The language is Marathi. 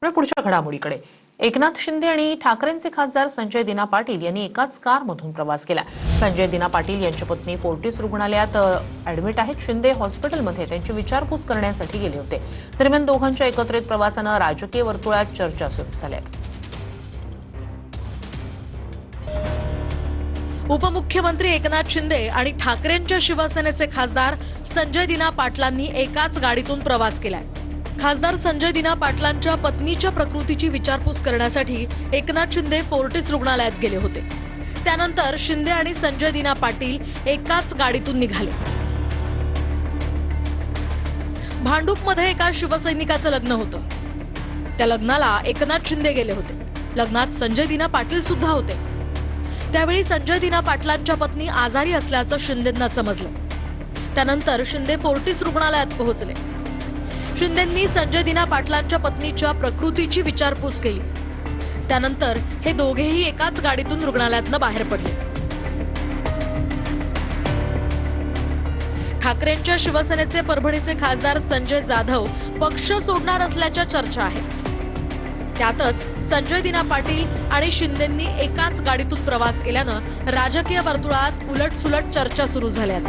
पुढच्या घडामोडीकडे एकनाथ शिंदे आणि ठाकरेंचे खासदार संजय दिना पाटील यांनी एकाच कारमधून प्रवास केला। संजय दिना पाटील यांची पत्नी फोर्टिस रुग्णालयात ऍडमिट आहेत। शिंदे हॉस्पिटलमध्ये त्यांची विचारपूस करण्यासाठी गेले होते। दरम्यान दोघांच्या एकत्रित प्रवासाने राजकीय वर्तुळात चर्चा सुरू झाल्यात। उपमुख्यमंत्री एकनाथ शिंदे आणि ठाकरेंच्या शिवसेनेचे खासदार संजय दिना पाटलांनी एकाच गाडीतून प्रवास केलाय। खासदार संजय दिना पाटलांच्या पत्नीच्या प्रकृतीची विचारपूस करण्यासाठी एकनाथ शिंदे फोर्टिस रुग्णालयात गेले होते। त्यानंतर शिंदे आणि संजय दिना पाटील एकाच गाडीतून निघाले। भांडूपमध्ये एका शिवसैनिकाचं लग्न होतं। त्या लग्नाला एकनाथ शिंदे गेले होते। लग्नात संजय दिना पाटील सुद्धा होते। त्यावेळी संजय दिना पाटलांच्या पत्नी आजारी असल्याचं शिंदेंना समजलं। त्यानंतर शिंदे फोर्टिस रुग्णालयात पोहोचले। शिंदेंनी संजय दिना पाटलांच्या पत्नीच्या प्रकृतीची विचारपूस केली। त्यानंतर हे दोघेही एकाच गाडीतून रुग्णालयातनं बाहेर पडले। ठाकरेंच्या शिवसेनेचे परभणीचे खासदार संजय जाधव पक्ष सोडणार असल्याच्या चर्चा आहेत। त्यातच संजय दिना पाटील आणि शिंदेंनी एकाच गाडीतून प्रवास केल्यानं राजकीय वर्तुळात उलटसुलट चर्चा सुरू झाल्या।